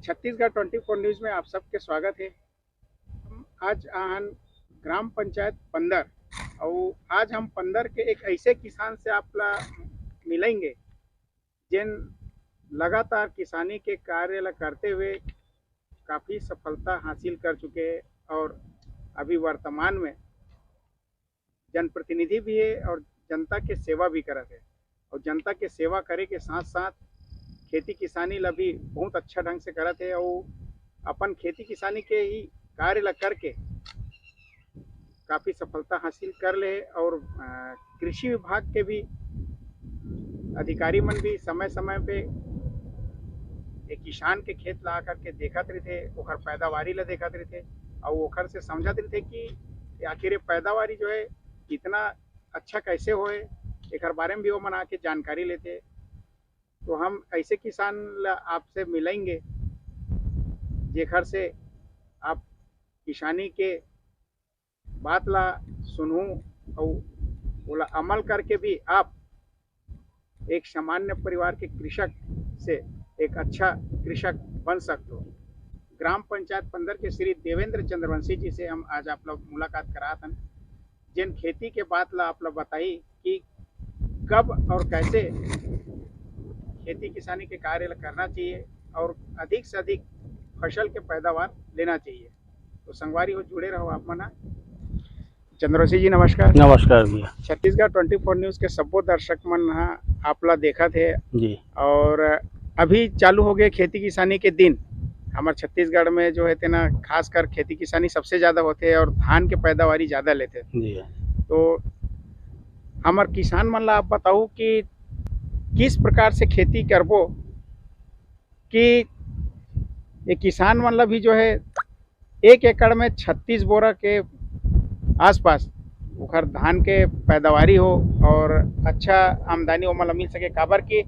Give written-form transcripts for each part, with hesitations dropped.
Chhattisgarh 24 news में आप सबके स्वागत है। हम आज आन ग्राम पंचायत पंदर और आज हम पंदर के एक ऐसे किसान से आपला मिलेंगे जिन लगातार किसानी के कार्य ला करते हुए काफ़ी सफलता हासिल कर चुके हैं और अभी वर्तमान में जनप्रतिनिधि भी है और जनता के सेवा भी करते हैं और जनता के सेवा करे के साथ साथ खेती किसानी ला भी बहुत अच्छा ढंग से करत है और अपन खेती किसानी के ही कार्य ला करके काफ़ी सफलता हासिल कर ले और कृषि विभाग के भी अधिकारी मन भी समय समय पे एक किसान के खेत ला करके देखत रहते, ओकर पैदावारी ला देखत रहते और ओकर से समझत रहते कि आखिर ये पैदावारी जो है इतना अच्छा कैसे होए, एक बारे में भी वो मन आके जानकारी लेते। तो हम ऐसे किसान ला आपसे मिलेंगे जेखर से आप किसानी के बात ला सुनूं और ओला अमल करके भी आप एक सामान्य परिवार के कृषक से एक अच्छा कृषक बन सकते हो। ग्राम पंचायत पंदर के श्री देवेंद्र चंद्रवंशी जी से हम आज आप लोग मुलाकात करात हन, जिन खेती के बात ला आप लोग बताई कि कब और कैसे खेती किसानी के कार्य करना चाहिए और अधिक से अधिक फसल के पैदावार लेना चाहिए। तो संगवारी हो जुड़े रहो आप मना। चंद्रवंशी जी नमस्कार। नमस्कार भैया छत्तीसगढ़ 24 न्यूज़ के सबो दर्शक मन आपला देखा थे जी। और अभी चालू हो गए खेती किसानी के दिन। हमारे छत्तीसगढ़ में जो है तेना खासकर खेती किसानी सबसे ज़्यादा होते हैं और धान के पैदावारी ज़्यादा लेते जी। तो हमारे किसान मन ला आप बताओ कि किस प्रकार से खेती करबो कि ये किसान मन ला भी जो है 1 एकड़ में 36 बोरा के आसपास उखर धान के पैदावारी हो और अच्छा आमदनी ओमन ला मिल सके। काबर कि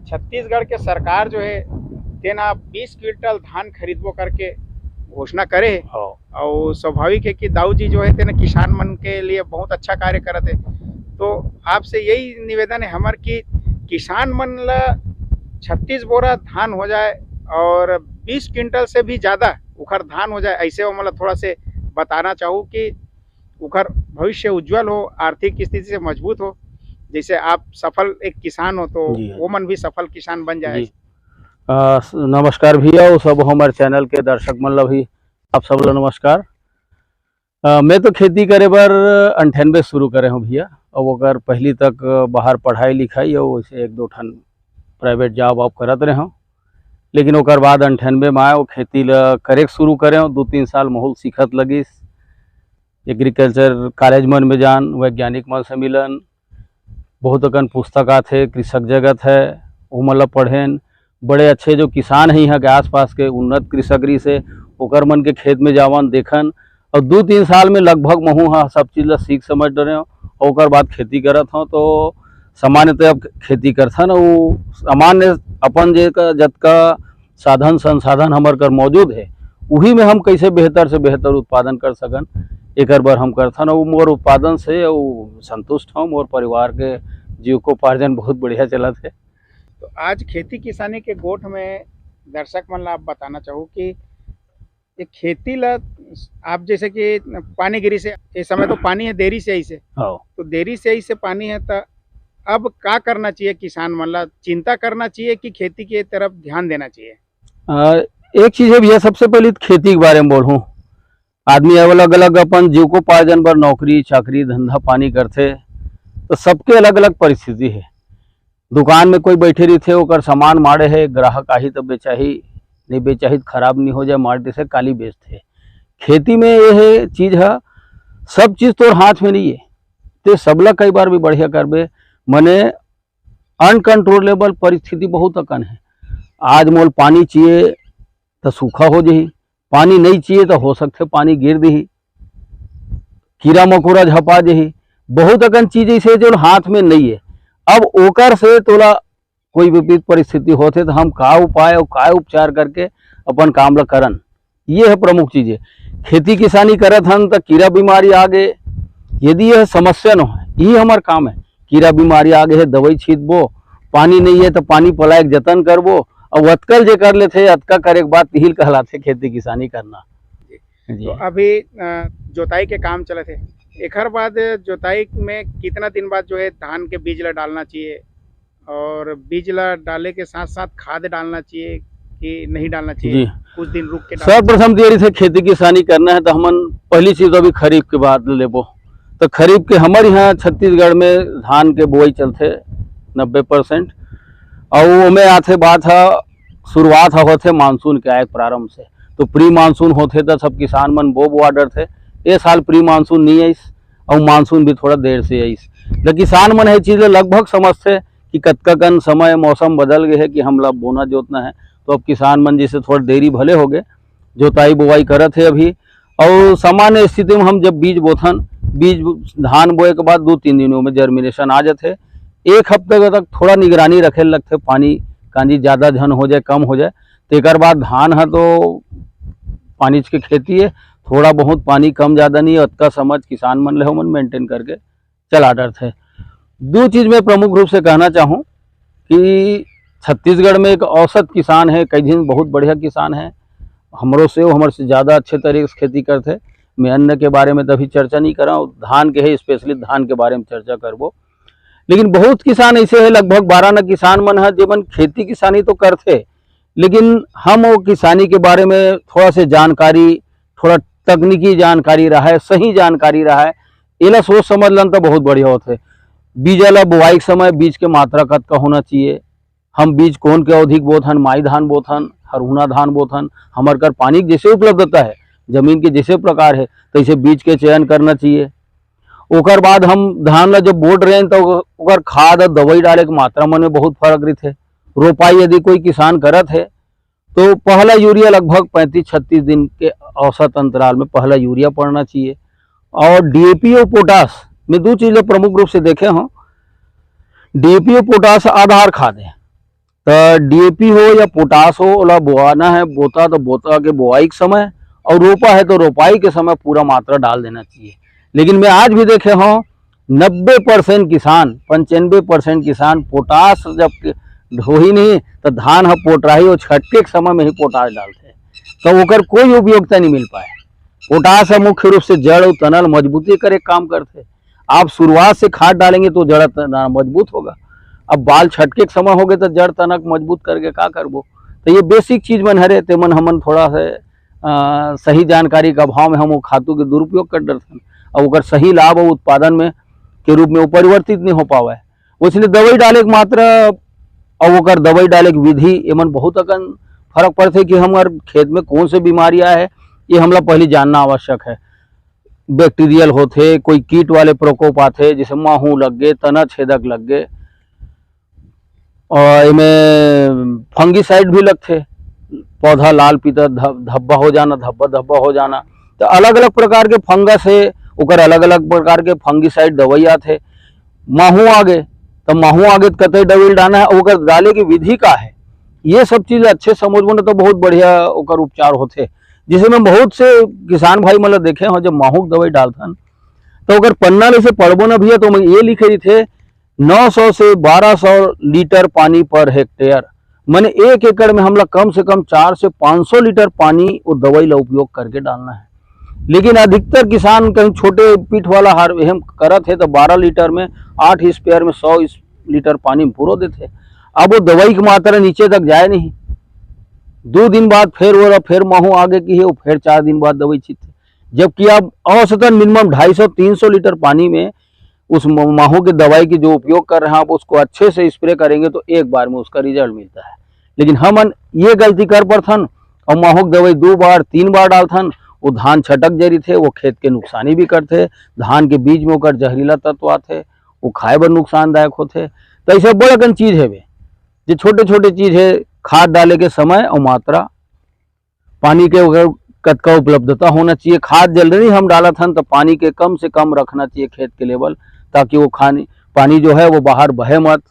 छत्तीसगढ़ के सरकार जो है तेना 20 क्विंटल धान खरीदबो करके घोषणा करे और स्वाभाविक है कि दाऊ जी जो है तेना किसान मन के लिए बहुत अच्छा कार्य करते। तो आपसे यही निवेदन है हमार कि किसान मन ला 36 बोरा धान हो जाए और 20 क्विंटल से भी ज़्यादा उखर धान हो जाए, ऐसे वो मतलब थोड़ा से बताना चाहूँ कि उखर भविष्य उज्जवल हो, आर्थिक स्थिति से मजबूत हो, जैसे आप सफल एक किसान हो तो वो मन भी सफल किसान बन जाए। नमस्कार भैया वो सब हमारे चैनल के दर्शक मन ला भी आप सब ला नमस्कार। मैं तो खेती करे बर 98 शुरू करे हूँ भैया और अगर पहली तक बाहर पढ़ाई लिखाई और वैसे 1-2 ठन प्राइवेट जॉब आप करत रहे हूँ, लेकिन ओकर बाद 98 में आए वो खेती ला करे शुरू करे हूँ। 2-3 साल माहौल सीखत लगिस, एग्रीकल्चर कॉलेज मन में जान, वैज्ञानिक मन से मिलन, बहुत अकन पुस्तक आथे, कृषक जगत है वो मतलब पढ़ेन। बड़े अच्छे जो किसान हैं यहाँ के आसपास के उन्नत कृषकरी से ओकर मन के खेत में जावन देखन और 2-3 साल में लगभग महू हाँ सब चीज़ ला सीख समझ डरे हो। ओकर बाद खेती करत हूँ तो सामान्यतः अब खेती करथन और सामान्य अपन जे जतका साधन संसाधन हमार कर मौजूद है वही में हम कैसे बेहतर से बेहतर उत्पादन कर सकन एक बार हम करथन और मोर उत्पादन से संतुष्ट हूँ। मोर परिवार के जीविकोपार्जन बहुत बढ़िया चलत है। तो आज खेती किसानी के गोठ में दर्शक मन ला आप बताना चाहूँ कि ये खेती ला आप जैसे कि पानी गिरी से इस समय तो पानी है देरी से ऐसे तो देरी से ऐसे पानी है तो अब क्या करना चाहिए किसान मन ला, चिंता करना चाहिए कि खेती की तरफ ध्यान देना चाहिए? एक चीज है भैया, सबसे पहले खेती के बारे में बोलूँ। आदमी अलग अलग अपन जीविकोपार्जन पर नौकरी चाकरी धंधा पानी करते तो सबके अलग अलग परिस्थिति है। दुकान में कोई बैठे रही थे ओकर सामान माड़े है, ग्राहक आही तो बेचाही, नहीं बेचाही खराब नहीं हो जाए मार्टे से काली बेचते। खेती में यह चीज़ है सब चीज़ तो हाथ में नहीं है, तो सबला कई बार भी बढ़िया करबे मने अनकंट्रोलेबल परिस्थिति बहुत अकन है। आज मोल पानी चाहिए तो सूखा हो जाही, पानी नहीं चाहिए तो हो सकते पानी गिर दी, कीड़ा मकोड़ा झपा जाही, बहुत अकन चीज ऐसे जो हाथ में नहीं है। अब ओकर से तोला कोई विपरीत परिस्थिति होते तो हम का उपाय और का उपचार करके अपन काम ला करन, ये है प्रमुख चीज़ है। खेती किसानी करत हन तो कीड़ा बीमारी आ गए, यदि यह समस्या न हो, यही हमार काम है। कीड़ा बीमारी आ गए है दवाई छीटबो, पानी नहीं है तो पानी पलायक जतन करबो, और अतकल जे कर लेते अतका करे के बाद तिहिल कहलाते खेती किसानी करना जी। तो अभी जोताई के काम चले थे, एक बाद जोताई में कितना दिन बाद जो है धान के बीज ला डालना चाहिए, और बीज ला डाले के साथ साथ खाद डालना चाहिए कि नहीं डालना चाहिए जी। कुछ दिन रुक के सर्वप्रथम तैयारी से खेती किसानी करना है तो हमन पहली चीज अभी खरीफ के बाद लेबो। तो खरीफ के हमारे यहाँ छत्तीसगढ़ में धान के बोई चलते 90%, और वो में आते बात है शुरुआत होते मानसून के आए प्रारंभ से। तो प्री मानसून होते तो सब किसान मन बो आडर थे। ये साल प्री मानसून नहीं आईस और मानसून भी थोड़ा देर से आईस। तो किसान मन ये चीज़ लगभग समझते कि कतका कन समय मौसम बदल गए है कि हमला बोना जोतना है। तो अब किसान मन जैसे थोड़ा देरी भले हो गए जोताई बुआई करत है अभी। और सामान्य स्थिति में हम जब बीज बोथन, बीज धान बोए के बाद 2-3 दिनों में जर्मिनेशन आ जाते। एक हफ्ते तक थोड़ा निगरानी रखे लगते, पानी कांजी ज़्यादा झन हो जाए कम हो जाए। तो एक बाद धान है तो पानी की खेती है, थोड़ा बहुत पानी कम ज़्यादा नहीं है, अतका समझ किसान मन ले मन मेंटेन करके चला डर थे। दो चीज़ में प्रमुख रूप से कहना चाहूँ कि छत्तीसगढ़ में एक औसत किसान है, कई दिन बहुत बढ़िया किसान है, हमरों से वो हमारे से ज़्यादा अच्छे तरीके से खेती करते। मैं अन्न के बारे में तभी चर्चा नहीं कर रहा हूँ, धान के है स्पेशली धान के बारे में चर्चा करबो। लेकिन बहुत किसान ऐसे है, लगभग 12 न किसान मन है जीवन खेती किसानी तो करते, लेकिन हम वो किसानी के बारे में थोड़ा से जानकारी, थोड़ा तकनीकी जानकारी रहा है, सही जानकारी रहा है, एला सोच समझ लन तो बहुत बढ़िया होते। बीज ला बुआई के समय बीज के मात्रा कतका होना चाहिए, हम बीज कौन के अधिक बोथन, माई धान बोथन, हरहुना धान बोथन, हमारे कर पानी की जैसे उपलब्धता है, जमीन के जैसे प्रकार है तैसे बीज के चयन करना चाहिए। ओकर बाद हम धान ला जब बोट रहे हैं तो ओकर खाद और दवाई डाले के मात्रा मन में बहुत फर्क रहते। रोपाई यदि कोई किसान करत है तो पहला यूरिया लगभग 35-36 दिन के औसत अंतराल में पहला यूरिया पड़ना चाहिए। और डीएपी और पोटास में दो चीज़ें प्रमुख रूप से देखे हों, डीएपी और पोटास आधार खाद है। तो डीएपी हो या पोटास हो ओला बोआना है, बोता तो बोता के बुआई के समय, और रोपा है तो रोपाई के समय पूरा मात्रा डाल देना चाहिए। लेकिन मैं आज भी देखे हूँ 90% किसान, 95% किसान पोटास जब हो ही नहीं तो धान है पोट रही और छटके के समय में ही पोटास डालते हैं, तो ओकर कोई उपयोगिता नहीं मिल पाए। पोटास है मुख्य रूप से जड़ और तनल मजबूती करे काम करते। आप शुरुआत से खाद डालेंगे तो जड़ तना मजबूत होगा, अब बाल छटके के समय हो गए तो जड़ तनक मजबूत करके का करबो। तो ये बेसिक चीज मन हरे ते मन हमन थोड़ा से सही जानकारी के अभाव में हम वो खातू के दुरुपयोग कर डरथन, और ओकर सही लाभ और उत्पादन में के रूप में वो परिवर्तित नहीं हो पावा है। इसलिए दवाई डाले के मात्रा और ओकर दवाई डाले की विधि एमन बहुत अकन फर्क पड़ते कि हमारे खेत में कौन से बीमारियां है ये हमला पहले जानना आवश्यक है। बैक्टीरियल होते, कोई कीट वाले प्रकोप आते जैसे माहू लग गए, तना छेदक लग गए, और इनमें फंगीसाइड भी लगते, पौधा लाल पीता धब्बा हो जाना, धब्बा हो जाना। तो अलग अलग प्रकार के फंगस है, ओकर अलग अलग प्रकार के फंगीसाइड दवाई आते। माहू आगे तो माहू आगे कतई दवाई डालना है, ओकर डाले की विधि का है, ये सब चीज़ अच्छे समझबो न तो बहुत बढ़िया ओकर उपचार होते। जिसे मैं बहुत से किसान भाई मतलब देखे हो जब माहू दवाई डालथन तो ओकर पन्ना ले से पढ़बो न भैया तो मैं ये लिखे रही थे 900 से 1200 लीटर पानी पर हेक्टेयर, मैंने 1 एकड़ में हमला कम से कम 400 से 500 लीटर पानी वो दवाई ला उपयोग करके डालना है। लेकिन अधिकतर किसान कहीं छोटे पीठ वाला हार हम करत है तो 12 लीटर में 8 स्पेयर में 100 लीटर पानी में पूरो देते। अब वो दवाई की मात्रा नीचे तक जाए नहीं, 2 दिन बाद फिर माहू आगे की है वो फिर 4 दिन बाद दवाई छींचते, जबकि आप औसतन मिनिमम 250-300 लीटर पानी में उस माहू की दवाई की जो उपयोग कर रहे हैं आप उसको अच्छे से स्प्रे करेंगे तो एक बार में उसका रिजल्ट मिलता है। लेकिन हम ये गलती कर पड़थन और माहू की दवाई 2 बार 3 बार डालथन, वो धान छटक जरी थे, वो खेत के नुकसानी भी करते, धान के बीज में होकर जहरीला तत्व आते, वो खाए बर नुकसानदायक होते। तो ऐसे बड़कन चीज है वे जो छोटे छोटे चीज है, खाद डाले के समय और मात्रा, पानी के कतका उपलब्धता होना चाहिए। खाद जल्दी हम डाला था तो पानी के कम से कम रखना चाहिए खेत के लेवल, ताकि वो पानी जो है वो बाहर बहे मत।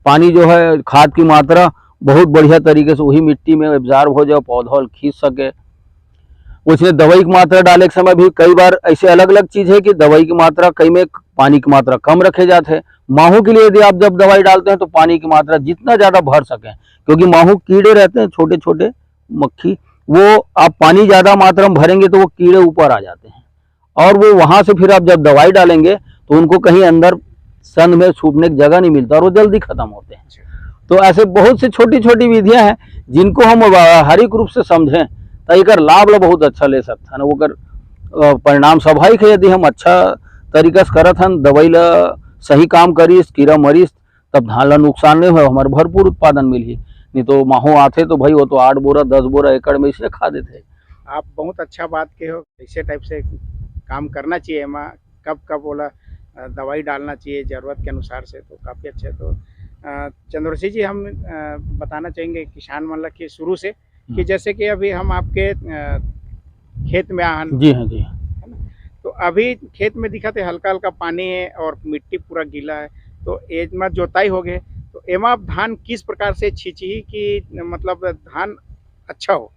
पानी जो है खाद की मात्रा बहुत बढ़िया तरीके से वही मिट्टी में एब्जॉर्ब हो जाए, पौधा खींच सके। उसमें दवाई की मात्रा डाले के समय भी कई बार ऐसे अलग अलग चीज है कि दवाई की मात्रा कई में पानी की मात्रा कम रखे जाते हैं। माहू के लिए यदि आप जब दवाई डालते हैं तो पानी की मात्रा जितना ज्यादा भर सके, क्योंकि माहू कीड़े रहते हैं छोटे छोटे मक्खी, वो आप पानी ज्यादा मात्रा में भरेंगे तो वो कीड़े ऊपर आ जाते हैं, और वो वहां से फिर आप जब दवाई डालेंगे तो उनको कहीं अंदर सन में छुपने की जगह नहीं मिलता और वो जल्दी खत्म होते हैं। तो ऐसे बहुत से छोटी छोटी विधियां हैं जिनको हम व्यावहारिक रूप से समझें तो एक लाभ बहुत अच्छा ले सकते हैं। वो परिणाम स्वाभाविक है, यदि हम अच्छा तरीका से करत हन, दवाई ला सही काम करीस, कीड़ा मरीस, तब धान ला नुकसान नहीं हो, हमारे भरपूर उत्पादन मिली। नहीं तो माहो आते तो भाई वो तो 8 बोरा 10 बोरा एकड़ में इसलिए खा देते। आप बहुत अच्छा बात के हो, ऐसे टाइप से काम करना चाहिए। माँ कब कब बोला दवाई डालना चाहिए ज़रूरत के अनुसार से, तो काफ़ी अच्छा है। तो चंद्रवंशी जी, हम बताना चाहेंगे किसान मतलब कि शुरू से कि जैसे कि अभी हम आपके खेत में आहन। जी हाँ, जी है ना, तो अभी खेत में दिखा थे हल्का हल्का पानी है और मिट्टी पूरा गीला है, तो एमा जोताई हो गए, तो एमा आप धान किस प्रकार से छींची कि मतलब धान अच्छा हो?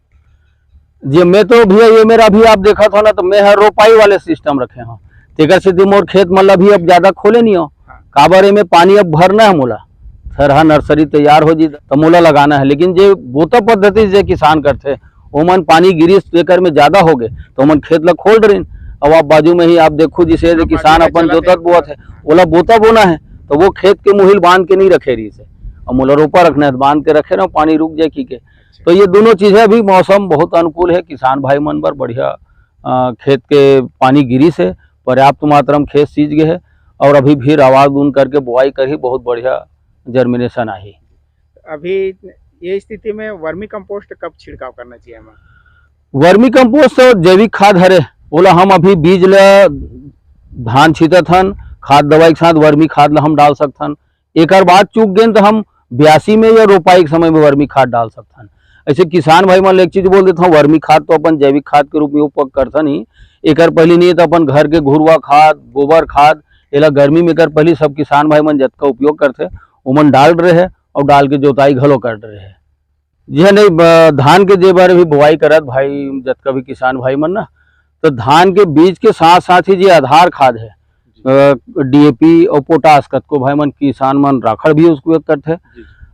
जी, मैं तो भैया ये मेरा भी आप देखा था ना, तो मैं रोपाई वाले सिस्टम रखे हूँ, तेकर से मोर खेत मतलब भी अब ज्यादा खोले नहीं हो। काबर में पानी अब भरना है मोला, थरहा नर्सरी तैयार हो जी तो मोला लगाना है। लेकिन जो बोता पद्धति से किसान करते ओमन पानी गिरीस तेकर में ज्यादा हो गए तो ओमन खेत ला खोल रही। अब आप बाजू में ही आप देखो जिसे किसान अपन जोतत बोत है ओला बोता बोना है, तो वो खेत के मुहिल बांध के नहीं रखे रही से, और मोला रोपा रखना है बांध के रखे ना, पानी रुक जाए की के। तो ये दोनों चीजें अभी मौसम बहुत अनुकूल है, किसान भाई मन पर बढ़िया खेत के पानी गिरी से पर्याप्त मात्रा में खेत सींच गए है, और अभी फिर आवाज ऊन करके बुआई कर ही बहुत बढ़िया जर्मिनेशन आई। अभी ये स्थिति में वर्मी कंपोस्ट कब छिड़काव करना चाहिए हमें? वर्मी कंपोस्ट और जैविक खाद हरे बोला हम अभी बीज ला धान छींतत हन, खाद दवाई के साथ वर्मी खाद ला हम डाल सकथन। एक बाद चूक गए तो हम 82 में या रोपाई के समय में वर्मी खाद डाल सकथन। ऐसे किसान भाई मन एक चीज बोल देता हूँ, वर्मी खाद तो अपन जैविक खाद के रूप में उपयोग करथन ही, एक पहले नहीं तो अपन घर के घुरवा खाद गोबर खाद एला गर्मी में कर पहले सब किसान भाई मन जतका उपयोग करते ओमन डाल रहे है, और डाल के जोताई घलो कर रहे है। जी नहीं, धान के जे बारे भी बुआई करत भाई जतका भी किसान भाई मन ना, तो धान के बीज के साथ साथ ही जो आधार खाद है डीएपी और पोटास, कतको भाई मन किसान मन राखड़ भी उपयोग करते हैं,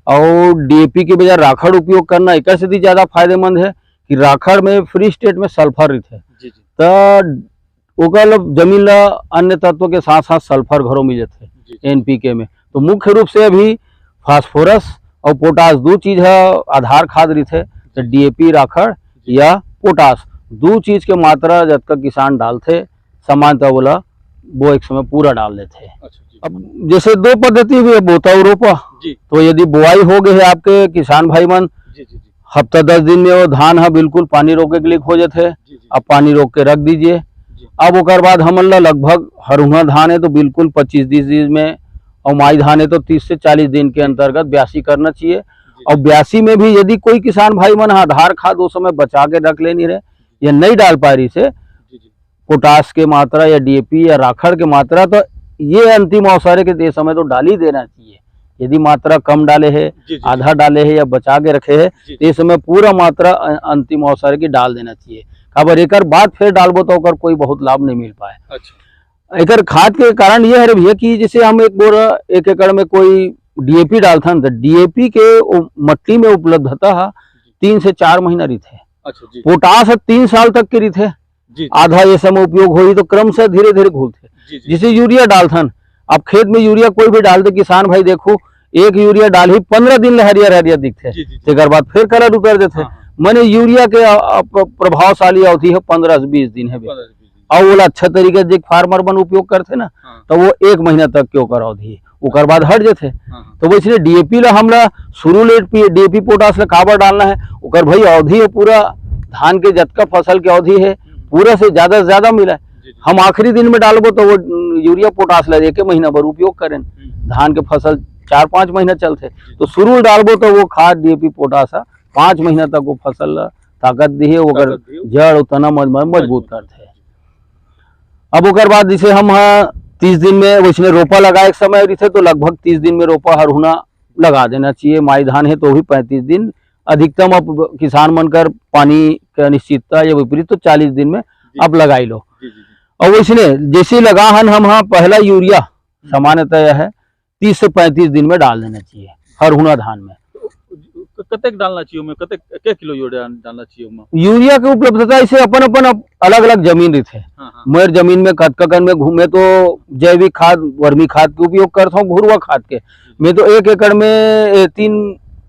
और डीएपी के बजाय राखड़ उपयोग करना एक से ज्यादा फायदेमंद है कि राखड़ में फ्री स्टेट में सल्फर रहते हैं, तो ओकर जमीन ला अन्य तत्वों के साथ साथ सल्फर घरों मिल जाते हैं एनपीके में। तो मुख्य रूप से अभी फास्फोरस और पोटास दो चीज है आधार खाद रहते, तो डीएपी राखड़ या पोटास दो चीज के मात्रा जब तक किसान डालते समानता बोला वो एक समय पूरा डाल देते। अब जैसे दो पद्धति भी है, बोता और रोपा। तो यदि बुआई हो गई है आपके किसान भाई मन, हफ्ता 10 दिन में वो धान है बिल्कुल पानी रोके के लिए हो जाते, अब पानी रोक के रख दीजिए। अब ओकर बाद हमन ला लगभग हरुहा धान है तो बिल्कुल 25-30 दिन में, और माई धान है तो 30 से 40 दिन के अंतर्गत ब्यासी करना चाहिए। और ब्यासी में भी यदि कोई किसान भाई मन आधार खाद उस समय बचा के रख लेनी रहे या नहीं डाल पा रही से पोटास के मात्रा या डीएपी या राखड़ के मात्रा, तो ये अंतिम अवसर के समय तो डाल ही देना चाहिए। यदि मात्रा कम डाले है, आधा डाले है या बचा के रखे है, तो इस समय पूरा मात्रा अंतिम अवसर की डाल देना चाहिए। खबर एक बाद फिर डालबो तो ओकर कोई बहुत लाभ नहीं मिल पाए। अच्छा, एक खाद के कारण ये है भैया कि जैसे हम एक बोरा 1 एकड़ में कोई डीएपी डालथन तो डीएपी के मट्टी में उपलब्धता 3 से 4 महीना रहते। अच्छा, पोटास 3 साल तक के रहते, आधा ये समय उपयोग हो तो क्रम से धीरे धीरे घूलते। जिसे यूरिया डालथन, अब खेत में यूरिया कोई भी डालते किसान भाई देखो, एक यूरिया डाल ही 15 दिन हरियर हरियर दिखते, एक बाद फिर कलर उतर देते। मैंने यूरिया के प्रभावशाली अवधि है 15 से 20 दिन है, और वो अच्छा तरीके से फार्मर बन उपयोग करते ना, तो वो 1 महीना तक के ओकर अवधि है, ओकर बाद हट जाते। तो वो इसलिए डीएपी ला हमला शुरू ले डीएपी पोटास ला काबर डालना है, ओकर भाई अवधि है पूरा धान के जतका फसल के अवधि है पूरा से ज्यादा मिला। हम आखिरी दिन में डालबो तो वो यूरिया पोटास ला 1 महीना भर उपयोग करें, धान के फसल 4-5 महीना चलते। तो शुरू डालबो तो वो खाद डीएपी पोटास 5 महीना तक वो फसल ताकत दी, ओकर जड़ और तना मजबूत करते। अब ओकर बाद जैसे हम 30 दिन में वैसे रोपा लगाए एक समय रही तो लगभग 30 दिन में रोपा हरहुना लगा देना चाहिए। माई धान है तो भी 35 दिन अधिकतम, अब किसान मनकर पानी का अनिश्चितता या विपरीत तो 40 दिन में अब लगाई लो। और वैसे जैसे लगा हन हम पहला यूरिया सामान्यतः है 30 से 35 दिन में डाल देना चाहिए हरहुना धान में। कतेक डालना चाहिए में, कतेक के किलो यूरिया डालना चाहिए में? यूरिया के उपलब्धता इसे अपन अपन अलग अलग जमीन रहते हैं। हाँ हाँ मेर जमीन में कतकन में घूमे तो जैविक खाद वर्मी खाद के उपयोग करता हूँ, घुरवा खाद के। मैं तो 1 एकड़ में 3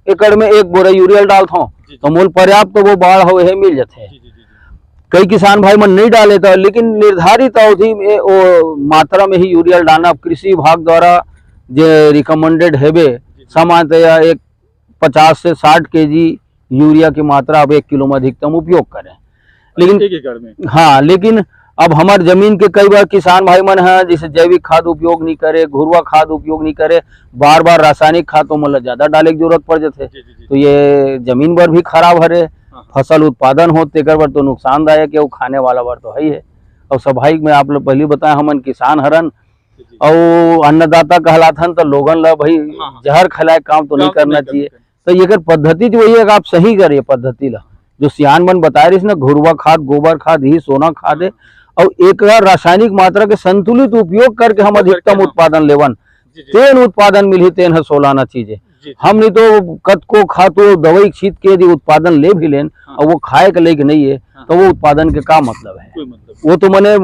एकड़ में 1 बोरा यूरिया डालता हूँ, तो मूल पर्याप्त तो वो बाढ़ हो मिल जाते हैं। कई किसान भाई मन नहीं डाले तो, लेकिन निर्धारित अवधि में वो मात्रा में ही यूरिया डालना कृषि विभाग द्वारा जो रिकमेंडेड है। सामान्यतया 50 से 60 केजी यूरिया की मात्रा अब 1 किलो में अधिकतम उपयोग करें। लेकिन 1 एकड़ में, हाँ, लेकिन अब हमारे जमीन के कई बार किसान भाई मन है जैसे जैविक खाद उपयोग नहीं करे, घुरवा खाद उपयोग नहीं करे, बार बार रासायनिक खाद तो मतलब ज्यादा डाले की जरूरत पड़ जाते, तो ये जमीन पर भी खराब हरे, फसल उत्पादन हो तेकर बर तो नुकसानदायक है, वो खाने वाला बार तो है ही है। और स्वाभाविक में आप लोग पहले बताए हमन किसान हरन और अन्नदाता कहलाथन, तो लोगन ला भाई जहर खिलाए काम तो नहीं करना चाहिए। तो ये पद्धति जो वही है कि आप सही करिए पद्धति ला, जो सियान मन बता रही ना, घुरवा खाद, गोबर खाद ही सोना खाद है, और एक रासायनिक मात्रा के संतुलित उपयोग करके हम अधिकतम उत्पादन लेवन, तेन उत्पादन मिली तेन है सोलाना चीजें। हम नहीं तो कत को खा तो दवाई छीट के यदि उत्पादन ले भी लेन और वो खाए के लेके नहीं है, तो वो उत्पादन के का मतलब है? वो तो मने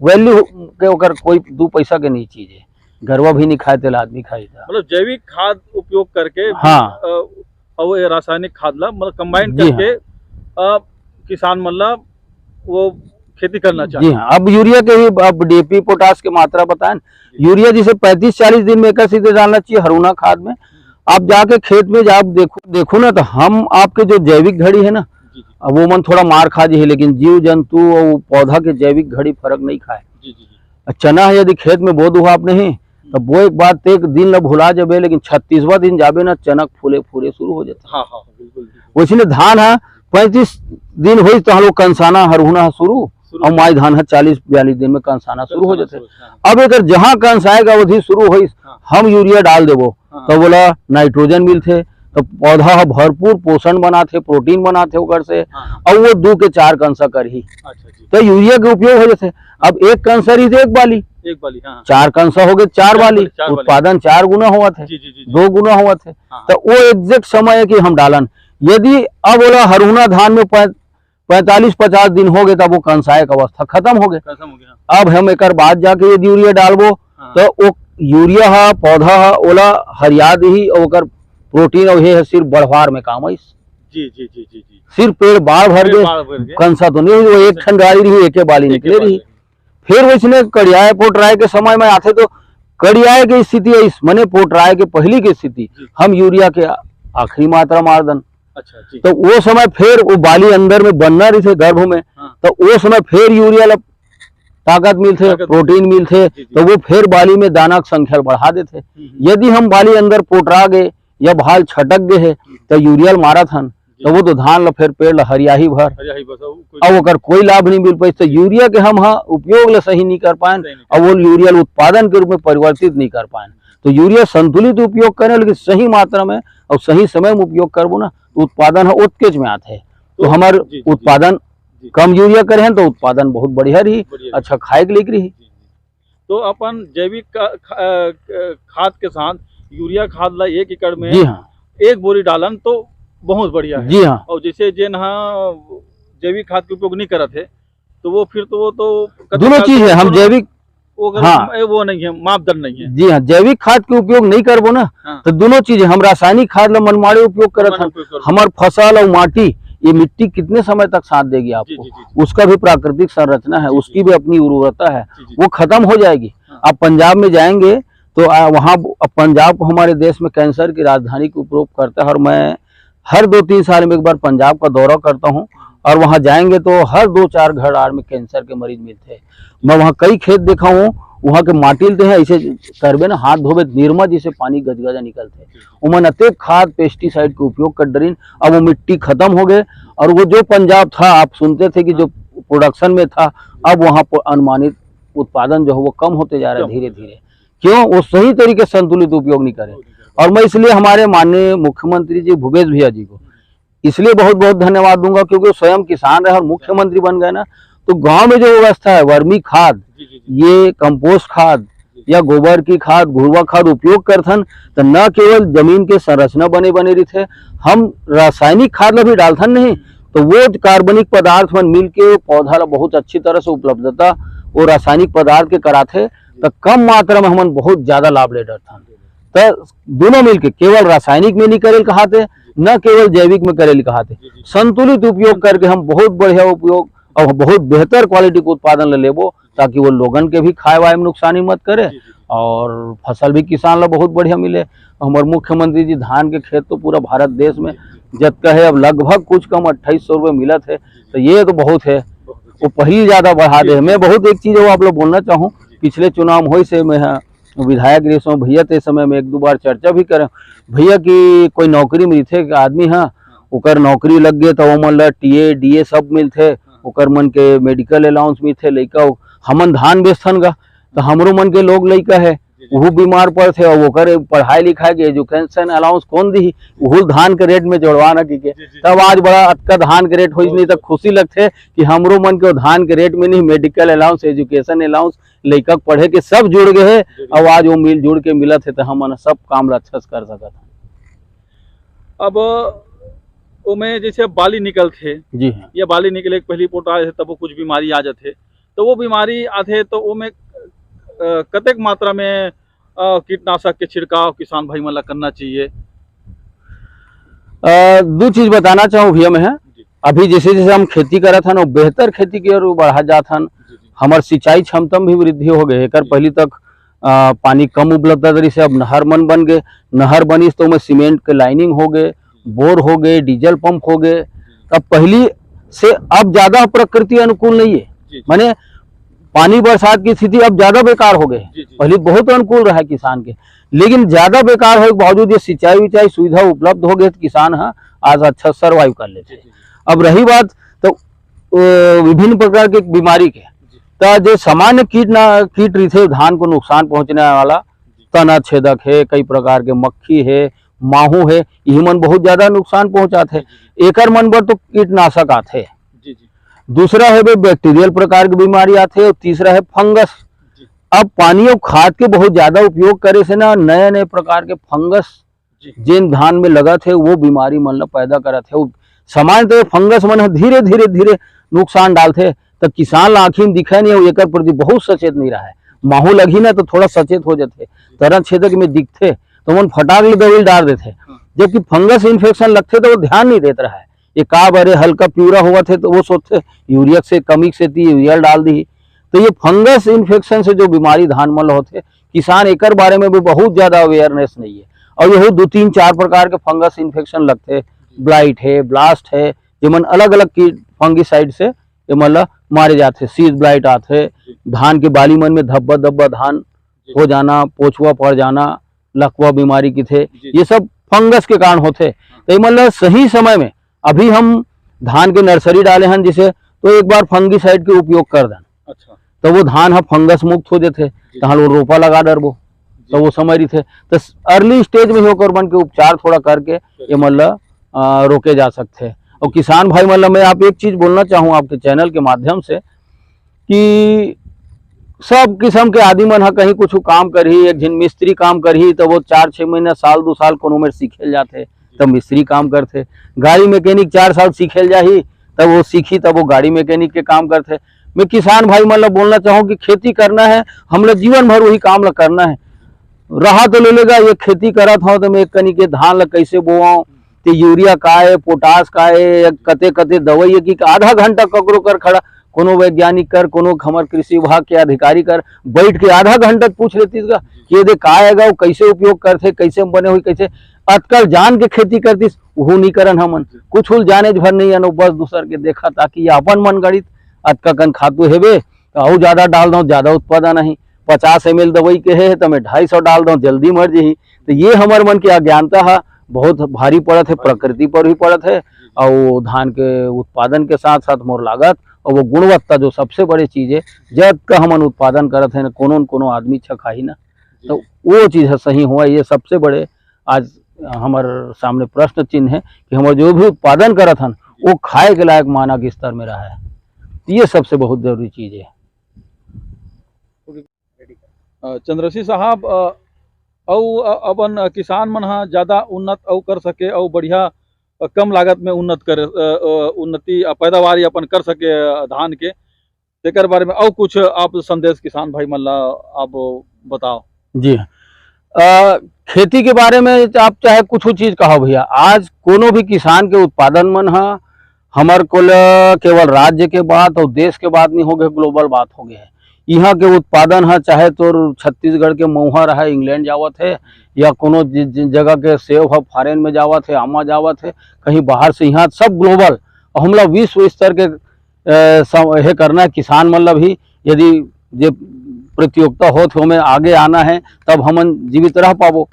वैल्यू के ओकर कोई 2 पैसा के नहीं चीज है, गरवा भी नहीं खाए तेल आदमी खाई था। मतलब जैविक खाद उपयोग करके, हाँ, और ये रासायनिक खाद ला मतलब कंबाइन करके किसान मतलब वो खेती करना चाहिए। जी हाँ, अब यूरिया के ही अब डीएपी पोटास की मात्रा बताएं। यूरिया जिसे 35-40 दिन में 1 सीधे डालना चाहिए हरुना खाद में। आप जाके खेत में जब देखो ना, तो हम आपके जो जैविक घड़ी है ना, वो मन थोड़ा मार खा जी है, लेकिन जीव जंतु और पौधा के जैविक घड़ी फर्क नहीं खाए। चना है यदि खेत में बो दो आप नहीं, तो वो एक बात 1 दिन ल भुला जाबे, लेकिन 36वां दिन जाबे ना, चनक फूले फूले शुरू हो जाते। हाँ हाँ बिल्कुल। वैसे धान है 35 दिन हुई तो हम लोग कंसाना हरहुना शुरू, और माई धान है 40-42 दिन में कंसाना शुरू हो जाते। अब अगर जहाँ कंसाएगा अवधि शुरू हुई, हम यूरिया डाल देवो तो बोला नाइट्रोजन मिलते, तो पौधा भरपूर पोषण बनाते, प्रोटीन बनाते ओकर से, और वो 2 के 4 कंसा कर ही, तो यूरिया के उपयोग हो जाते। अब 1 कंसर ही तो 1 बाली, 4 कंसा हो गए 4 बाली, उत्पादन 4 गुना हुआ थे, 2 गुना हुआ थे। तो वो एग्जैक्ट समय है कि हम डालन। यदि अब बोला हरहुना धान में 45-50 दिन हो गए, तब वो कंसायक अवस्था खत्म हो गए। अब हम एक बाद जाके यदि यूरिया डालबो, तो वो यूरिया है पौधा है ओला हरियाद ही, और प्रोटीन और ये है सिर्फ बढ़वार में काम है। सिर्फ पेड़ बाढ़ भर गए, कंसा तो नहीं, वो 1 ठन डाली रही, 1 बाली निकले रही। फिर वैसने कड़ियाए पोटराए के समय में आते, तो कड़ियाए की स्थिति है इस मने पोटराए के पहली की स्थिति, हम यूरिया के आखिरी मात्रा मारदन। तो वो समय फिर वो बाली अंदर में बनना रही थे गर्भ में, तो वो समय फिर यूरिया ला ताकत मिलते, प्रोटीन मिलते, तो वो फिर बाली में दाना की संख्या बढ़ा देते। यदि हम बाली अंदर पोटरा गए या भाल छटक गए है, तो यूरिया मारा था, तो वो तो धान ला फिर पेड़ ला हरियाही भर, और अगर कोई लाभ नहीं मिल पाए, तो यूरिया के हम उपयोग ला सही नहीं कर पाए, और वो यूरिया उत्पादन के रूप में परिवर्तित नहीं कर पाए। तो यूरिया संतुलित उपयोग करें, लेकिन सही मात्रा में और सही समय में उपयोग करबो ना, उत्पादन है उत्केज में आते है। तो हमारे उत्पादन कम यूरिया करें तो उत्पादन बहुत बढ़िया रही, अच्छा खाए के लिए रही। तो अपन जैविक खाद के साथ यूरिया खाद ला 1 एकड़ में, जी हाँ, 1 बोरी डालन तो बहुत बढ़िया है। जी हाँ, और जैसे जेन जैविक खाद के उपयोग नहीं करते, तो वो फिर तो वो तो दोनों चीज है। हम जैविक वो नहीं है, मापदंड नहीं है। जी हाँ, जैविक खाद के उपयोग नहीं करबो ना, तो दोनों चीजें हम रासायनिक खाद ला मनमाड़े उपयोग करत हैं। हमार फसल और माटी, ये मिट्टी कितने समय तक साथ देगी आपको, उसका भी प्राकृतिक संरचना है, उसकी भी अपनी उर्वरता है, वो खत्म हो जाएगी। आप पंजाब में जाएंगे तो वहाँ पंजाब हमारे देश में कैंसर की राजधानी के उपयोग करता है, और मैं हर 2-3 साल में एक बार पंजाब का दौरा करता हूँ, और वहाँ जाएंगे तो हर 2-4 घर आड़ में कैंसर के मरीज मिलते हैं। मैं वहाँ कई खेत देखा हूँ, वहाँ के माटी लेते हैं ऐसे करबे ना, हाथ धोबे निर्मा जिसे पानी गजगजा निकलते हैं, उमन अत्यधिक खाद पेस्टिसाइड के उपयोग कर डरीन। अब वो मिट्टी खत्म हो गए, और वो जो पंजाब था आप सुनते थे कि जो प्रोडक्शन में था, अब वहाँ पर अनुमानित उत्पादन जो है वो कम होते जा रहा है धीरे धीरे। क्यों? वो सही तरीके से संतुलित उपयोग नहीं करे। और मैं इसलिए हमारे माननीय मुख्यमंत्री जी भूपेश भैया जी को इसलिए बहुत बहुत धन्यवाद दूंगा, क्योंकि वो स्वयं किसान रहे और मुख्यमंत्री बन गए ना, तो गांव में जो व्यवस्था है वर्मी खाद, ये कंपोस्ट खाद, या गोबर की खाद घुरवा खाद उपयोग करथन तो न केवल जमीन के संरचना बने बने रही थे, हम रासायनिक खाद ला भी डालथन नहीं तो वो कार्बनिक पदार्थ मन मिल के पौधा ला बहुत अच्छी तरह से उपलब्धता वो रासायनिक पदार्थ के कराथे तो कम मात्रा में हमन बहुत ज्यादा लाभ ले डरथन। तो दोनों मिलके केवल रासायनिक में नहीं करे कहाते न केवल जैविक में करे कहाते, संतुलित उपयोग करके हम बहुत बढ़िया उपयोग और बहुत बेहतर क्वालिटी के उत्पादन ले लेबो ताकि वो लोगन के भी खाए वाए में नुकसानी मत करे और फसल भी किसान ला बहुत बढ़िया मिले। हमारे मुख्यमंत्री जी धान के खेत तो पूरा भारत देश में जब कहे अब लगभग कुछ कम 2800 रुपये मिला थे तो ये तो बहुत है, वो पहले ज्यादा बढ़ा दे। मैं बहुत एक चीज वो आप लोग बोलना चाहूँ, पिछले चुनाव हुई से मैं विधायक रही सो भैया ते समय में एक दो बार चर्चा भी करें भैया की कोई नौकरी में थे आदमी हाँ ओकर नौकरी लग गए तो वो मन ला टीए डीए सब मिलते ओकर मन के मेडिकल अलाउंस मिलते लइका हमन धान बेचथन गा तो हमरो मन के लोग लइका है वो बीमार पड़ते और ओकर पढ़ाई लिखाई के एजुकेशन अलाउंस कौन दी वो धान के रेट में जोड़वाना की के तब आज बड़ा अटका धान के रेट हो नहीं तब खुशी लगते कि हमरो मन के धान के रेट में नहीं मेडिकल अलाउंस एजुकेशन अलाउंस लइका पढ़े के सब जुड़ गए है और आज वो मिल जुड़ के मिला थे तो हम सब काम अच्छा से कर सकता। अब उमें जैसे बाली निकलते जी हाँ, या बाली निकले पहली पोट आए थे तब वो कुछ बीमारी आ जाते तो वो बीमारी आते तो उमें कतेक मात्रा में कीटनाशक के छिड़काव किसान भाई मला करना चाहिए। दो चीज बताना चाहूँ भैया मैं है अभी जैसे जैसे हम खेती करा था ना बेहतर खेती की ओर बढ़ा जाथन हमार सिंचाई क्षमता में भी वृद्धि हो गई एक पहली तक पानी कम उपलब्ध रही से अब नहर मन बन गए, नहर बनी तो में सीमेंट के लाइनिंग हो गए, बोर हो गए, डीजल पंप हो गए। अब पहली से अब ज्यादा प्रकृति अनुकूल नहीं है, माने पानी बरसात की स्थिति अब ज्यादा बेकार हो गए। पहले बहुत अनुकूल रहा किसान के लेकिन ज्यादा बेकार होने के बावजूद ये सिंचाई विचाई सुविधा उपलब्ध हो गई तो किसान आज अच्छा सर्वाइव कर लेते। अब रही बात तो विभिन्न प्रकार के बीमारी के तो जो सामान्य कीट रही थे धान को नुकसान पहुंचने वाला तना छेदक है, कई प्रकार के मक्खी है, माहू है, यही मन बहुत ज्यादा नुकसान पहुंचाते। एकर मन पर तो कीटनाशक आते, दूसरा है बैक्टीरियल प्रकार की बीमारी आते और तीसरा है फंगस। अब पानी और खाद के बहुत ज्यादा उपयोग करे से ना नए नए प्रकार के फंगस जिन धान में लगा थे वो बीमारी मन ला पैदा करा थे। सामान्य फंगस मन धीरे धीरे धीरे नुकसान डालते तो किसान ला आँखी में दिखा नहीं एक प्रति बहुत सचेत नहीं रहा है। माहू लगी ना तो थोड़ा सचेत हो जाते, तरह छेदक में दिखते तो मन फटाक ले दवाई डाल देते, जबकि फंगस इन्फेक्शन लगते तो वो ध्यान नहीं देता है। ये का बारे हल्का प्यूरा हुआ थे तो वो सोचते यूरिया से कमी से यूरिया डाल दी। तो ये फंगस इन्फेक्शन से जो बीमारी धान मन होते किसान एक बारे में भी बहुत ज्यादा अवेयरनेस नहीं है और ये 2-3-4 प्रकार के फंगस इन्फेक्शन लगते, ब्लाइट है, ब्लास्ट है, ये मन अलग अलग की फंगिसाइड से ये मतलब मारे जाते। सीज ब्लाइट आते, धान के बाली मन में धब्बा धब्बा धान हो जाना, पोछुआ पड़ जाना, लकवा बीमारी की थे, ये सब फंगस के कारण होते। तो ये मतलब सही समय में अभी हम धान के नर्सरी डाले हैं जिसे तो एक बार फंगिसाइड के उपयोग कर दें अच्छा तो वो धान हम फंगस मुक्त हो जाते तो हम रोपा लगा डरबो तो वो समझ रही थे। तो अर्ली स्टेज में होकर बन के उपचार थोड़ा करके ये मतलब रोके जा सकते हैं। और किसान भाई मतलब मैं आप एक चीज बोलना चाहूँ आपके चैनल के माध्यम से कि सब किस्म के आदमी मन कहीं कुछ काम करी, एक झिन मिस्त्री काम करी तो वो 4-6 महीना साल 2 साल कोनो में सीखे जाते तब मिस्त्री काम करते, गाड़ी मैकेनिक 4 साल सीखे जाही तब वो सीखी तब वो गाड़ी मैकेनिक के काम करते। मैं किसान भाई मतलब बोलना चाहूँ कि खेती करना है हम लोग जीवन भर वही काम करना है। रहा तो ले लेगा ये खेती करा था तो मैं कनी के धान ला कैसे बोआऊं तो यूरिया का है, पोटास का है, कते कते दवाई की आधा घंटा ककरो कर खड़ा कोनो वैज्ञानिक कर कोनो हमारे कृषि विभाग के अधिकारी कर बैठ के आधा घंटा पूछ लेती कि ये का आएगा वो कैसे उपयोग करते, कैसे बने हुई, कैसे अटकल जान के खेती करती वो नहीं करन हमन कुछ जाने भर नहीं आनो बस दूसर के देखा ताकि अपन मन गणित अटका कन खातू हेबे तो ज्यादा डाल दो ज्यादा उत्पादन नहीं, 50 ml दवाई के है तो मैं 250 डाल दो जल्दी मर जी। तो ये हमारे मन की अज्ञानता है बहुत भारी पड़त है, प्रकृति पर भी पड़त है और धान के उत्पादन के साथ साथ मोर लागत और वो गुणवत्ता जो सबसे बड़ी चीज है जब का हमन उत्पादन करत है ना कोनो न कोनो आदमी छखाही ना तो वो चीज है सही हुआ। ये सबसे बड़े आज हमारे सामने प्रश्न चिन्ह है कि हमारे जो भी उत्पादन करत हन वो खाए के लायक मानक स्तर में रहा है, ये सबसे बहुत जरूरी चीज है। चंद्रसी साहब अउ अपन किसान मन हा ज़्यादा उन्नत अउ कर सके अउ बढ़िया कम लागत में उन्नति पैदावार अपन कर सके धान के तेकर बारे में अउ कुछ आप संदेश किसान भाई मन ला आप बताओ। जी खेती के बारे में आप चाहे कुछ चीज कहो भैया, आज कोनो भी किसान के उत्पादन मन हा हमार को केवल राज्य के बात और देश के बात नहीं हो गए, ग्लोबल बात हो गया है। यहाँ के उत्पादन है चाहे तो छत्तीसगढ़ के महुआ रहा इंग्लैंड जावत है या कोनो जगह के सेव है फॉरेन में जावत है, आमा जावत है कहीं बाहर से, यहाँ सब ग्लोबल हम लोग विश्व स्तर के हे करना किसान मतलब भी यदि जे प्रतियोगिता हो तो हमें आगे आना है तब हम जीवित रह पाबो।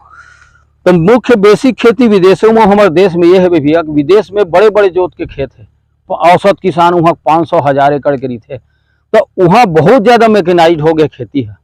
तो मुख्य बेसिक खेती विदेशों में हमारे देश में ये है भैया, विदेश में बड़े बड़े जोत के खेत है, तो औसत किसान वहाँ 500,000 एकड़ के थे, तो वहाँ बहुत ज़्यादा मैकेनाइज हो गए खेती है।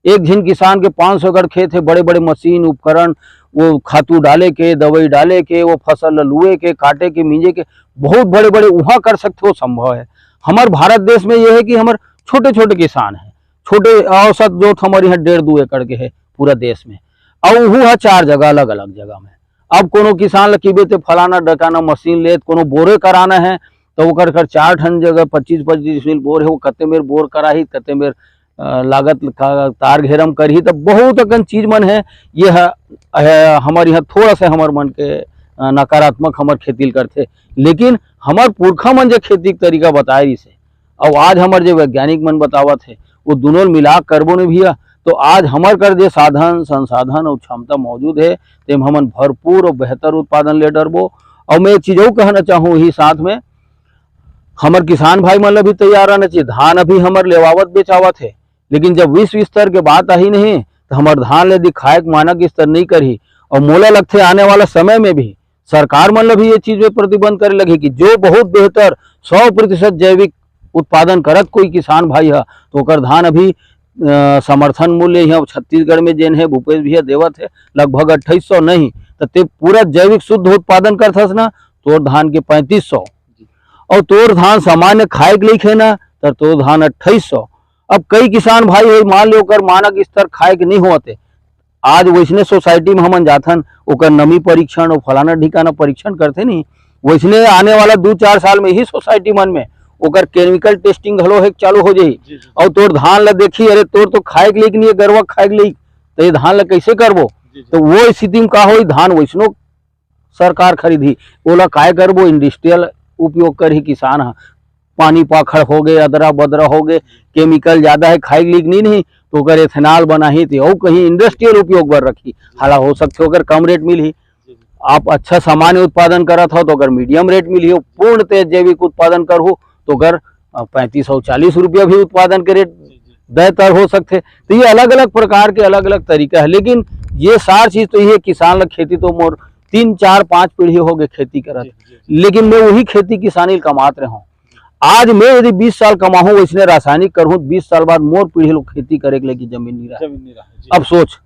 एक झिन किसान के 500 एकड़ खेत है, बड़े बड़े मशीन उपकरण, वो खातू डाले के, दवाई डाले के, वो फसल लुए के, काटे के, मींजे के, बहुत बड़े बड़े वहाँ कर सकते हो संभव है। हमारे भारत देश में ये है कि हमारे छोटे छोटे किसान हैं, छोटे औसत जोत हमारे यहाँ 1.5-2 एकड़ के है पूरा देश में, और वो है 4 जगह अलग अलग जगह में। अब कोनो किसान लकीबे ते फलाना डकाना मशीन ले, कोनो बोरे कराना है तो वो कर 4 टन जगह 25-25 मिल बोर है, वो कते मेर बोर कराही, कते मेर लागत तार घेरम करही, तो बहुत अकन चीज मन है। ये है हमारे यहाँ थोड़ा सा हमारे मन के नकारात्मक हमार खेती करते, लेकिन हमार पुरखा मन जो खेती के तरीका बताए रही से और आज हमारे जो वैज्ञानिक मन बतावत है वो दोनों मिला करबो ने भैया, तो आज हमार कर जो साधन संसाधन और क्षमता मौजूद है तेम हमन भरपूर और बेहतर उत्पादन ले डरबो। और मैं एक चीज और कहना चाहूँ ही साथ में, हमार किसान भाई मन भी तैयार रहना चाहिए। धान अभी हमार लेवावत बेचावत है, लेकिन जब विश्व स्तर के बात आई नहीं तो हमार धान ले दिखाए मानक स्तर नहीं करी, और मोला लगते आने वाला समय में भी सरकार मन भी ये चीज में प्रतिबंध करे लगे कि जो बहुत बेहतर 100% जैविक उत्पादन करत कोई किसान भाई है तो ओकर धान अभी समर्थन मूल्य यहाँ छत्तीसगढ़ में जेन है भूपेश भैया देवत है लगभग 2800 नहीं तो ते पूरा जैविक शुद्ध उत्पादन करथस ना तोर धान के 3500, और तोर धान सामान्य खाए के लिए ना तो तोर धान 2800। अब कई किसान भाई है मान लो कर मानक स्तर खाए के नहीं होते, आज वैसने सोसाइटी में हमन जाथन ओकर नमी परीक्षण और फलाना ढिकाना परीक्षण करते नहीं, वैसने आने वाला 2-4 साल में ही सोसाइटी मन में ओकर केमिकल टेस्टिंग घलो है चालू हो जाही। और तोर धान ला देखी अरे तोर तो खाए के लिए नहीं गरवा खाए के लिए, तो ये धान ला कैसे करबो? तो वो स्थिति में का हो धान वैसनो सरकार खरीदी ओला काय करबो इंडस्ट्रियल उपयोग कर ही किसान हा, पानी पाखड़ हो गए, अदरा बदरा हो गए, केमिकल ज्यादा है खाए के लिए नहीं तो अगर एथेनॉल बनाही तो और कहीं इंडस्ट्रियल उपयोग पर रखी हाला हो सकते अगर कम रेट मिली। आप अच्छा सामान्य उत्पादन करत हो तो अगर मीडियम रेट मिली, पूर्णतः जैविक उत्पादन कर हो तो अगर 3540 रुपया भी उत्पादन के रेट बेहतर हो सकते। तो ये अलग अलग प्रकार के अलग अलग तरीका है, लेकिन ये सार चीज तो ये किसान लग खेती तो मोर 3-4-5 पीढ़ी हो गए खेती करत, लेकिन मैं वही खेती किसानी कमात रहा हूँ। आज मैं यदि 20 साल कमाऊँ वैसने रासायनिक करूँ 20 साल बाद मोर पीढ़ी लोग खेती करे के लिए जमीन नहीं रहा। अब सोच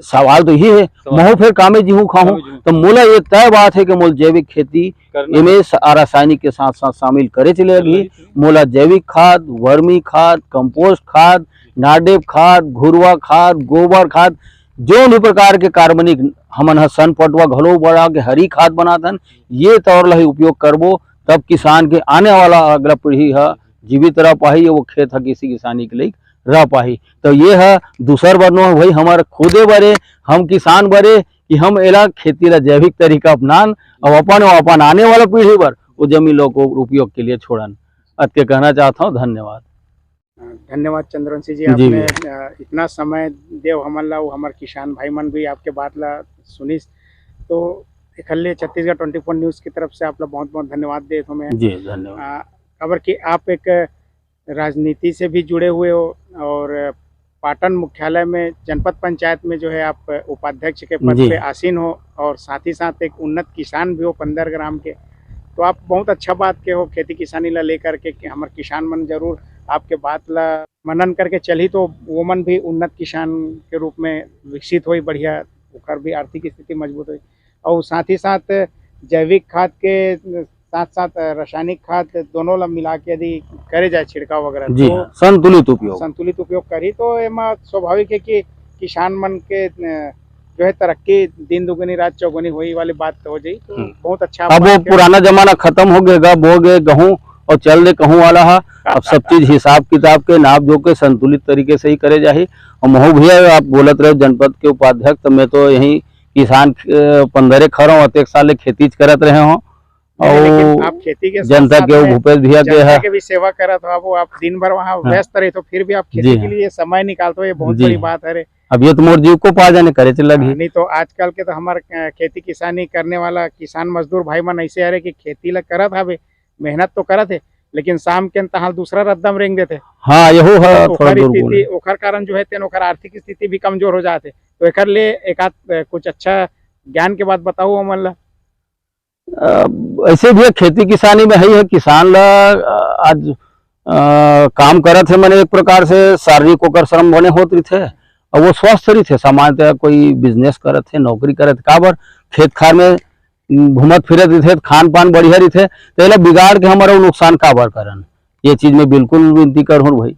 सवाल तो ये है महू फिर कामे जीहू खाऊं, तो मोला ये तय बात है कि मोल जैविक खेती इनमें रासायनिक के साथ साथ शामिल करे चलेगी। मोला जैविक खाद, वर्मी खाद, कंपोस्ट खाद, नाडेप खाद, घुरवा खाद, गोबर खाद, जो भी प्रकार के कार्बनिक हमन सन पटवा घलो बढ़ा के हरी खाद बनाथन, ये तौर ला उपयोग करबो तब किसान के आने वाला अगला पीढ़ी है जीवित रह पाही, वो खेत है किसी किसानी के लिए रह पाही। तो ये है दूसर बनो भाई हमारे खुदे बरे हम किसान बरे कि हम एला खेती ला जैविक तरीका अपनान और अपन आने वाला पीढ़ी पर वो जमीन लोग को उपयोग के लिए छोड़न। अत के कहना चाहता हूँ धन्यवाद। धन्यवाद चंद्रवंशी जी, आपने इतना समय देव हमन ला हमारे किसान भाई मन भी आपके बात ला सुनिस, तो इकल्ले छत्तीसगढ़ 24 न्यूज़ की तरफ से आप लोग बहुत बहुत धन्यवाद दे तुम्हें जी। धन्यवाद। खबर कि आप एक राजनीति से भी जुड़े हुए हो और पाटन मुख्यालय में जनपद पंचायत में जो है आप उपाध्यक्ष के पद पे आसीन हो और साथ ही साथ एक उन्नत किसान भी हो 15 ग्राम के, तो आप बहुत अच्छा बात के हो खेती किसानी ला लेकर के कि हमारे किसान मन जरूर आपके बात ला मनन करके चली तो वो मन भी उन्नत किसान के रूप में विकसित हो बढ़िया, ओकर भी आर्थिक स्थिति मजबूत हो। और साथ ही साथ जैविक खाद के साथ साथ रासायनिक खाद दोनों ला मिला के यदि करे जाए छिड़काव वगैरह जी तो हाँ, संतुलित उपयोग। संतुलित उपयोग करी तो एमा स्वाभाविक है कि किसान मन के जो है तरक्की दिन दुगनी रात चौगुनी हुई वाली बात तो हो जाई। तो बहुत अच्छा अब वो पुराना जमाना खत्म हो गएगा, बो गए गेहूँ और चल दे कहूँ वाला है। अब सब चीज हिसाब किताब के नाप जो के संतुलित तरीके से ही करे जाही। और महू भैया आप बोलत रहे जनपद के उपाध्यक्ष, तो मैं तो यही किसान 15 खरों अतेक साल खेती करत रहे हो लेकिन आप खेती के जनता के भूपेश भैया के जनता के भी सेवा करत हो, वो आप दिन भर वहाँ व्यस्त रहे तो फिर भी आप खेती के लिए समय निकालते हो, ये बहुत बड़ी बात है रे। अब ये तो मोर जीव को पा जाने करे चल लगी। नहीं तो आजकल के तो हमारे खेती किसानी करने वाला किसान मजदूर भाई मन ऐसे है कि खेती ला करत हवे, मेहनत तो करत है, लेकिन शाम के तहाल दूसरा रद्दम रेंग देते। हाँ यहो है थोड़ा दूर बोले। ओखर कारण जो है तेन ओखर आर्थिक स्थिति भी कमजोर हो जाते। तो एकर ले एक आध कुछ अच्छा ज्ञान के बात बताओ हमन ला। ऐसे भी खेती किसानी में है किसान ला आज काम करत है, मैंने एक प्रकार से शारीरिक ओकर श्रम बने होत रही थे और वो स्वस्थ रही थे। सामान्यतः कोई बिजनेस करत थे, नौकरी करत काबर खेत खार में घूमत फिरत रही थे, खान पान बढ़िया रही थे, तो बिगाड़ के हमारा नुकसान काबर करन, ये चीज में बिल्कुल विनती कर हूँ भाई।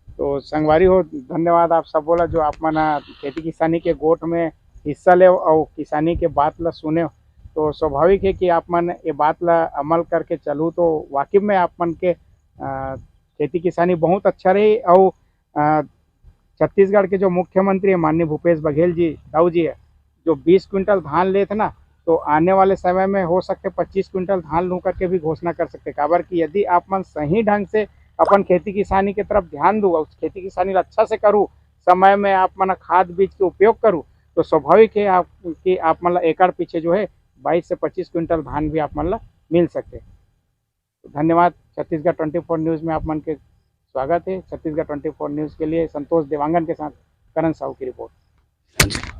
तो संगवारी हो, धन्यवाद आप सब बोला जो आप मना खेती किसानी के गोठ में हिस्सा ले और किसानी के बात ला सुने। तो स्वाभाविक है कि आप मन ये बात ला अमल करके चलूँ तो वाकई में आप मन के खेती किसानी बहुत अच्छा रही। और छत्तीसगढ़ के जो मुख्यमंत्री है माननीय भूपेश बघेल जी दाऊ जी है, जो 20 क्विंटल धान लेते ना, तो आने वाले समय में हो सकते 25 क्विंटल धान लू करके भी घोषणा कर सकते। काबर कि यदि आप मन सही ढंग से अपन खेती किसानी की तरफ ध्यान दू, उस खेती किसानी अच्छा से करूँ, समय में आप मन खाद बीज के उपयोग करूँ, तो स्वाभाविक है आप मन एकड़ पीछे जो है 22 से 25 क्विंटल धान भी आप मन ला मिल सकते। तो धन्यवाद। छत्तीसगढ़ 24 न्यूज़ में आप मन के स्वागत है। छत्तीसगढ़ 24 न्यूज़ के लिए संतोष देवांगन के साथ करण साहू की रिपोर्ट।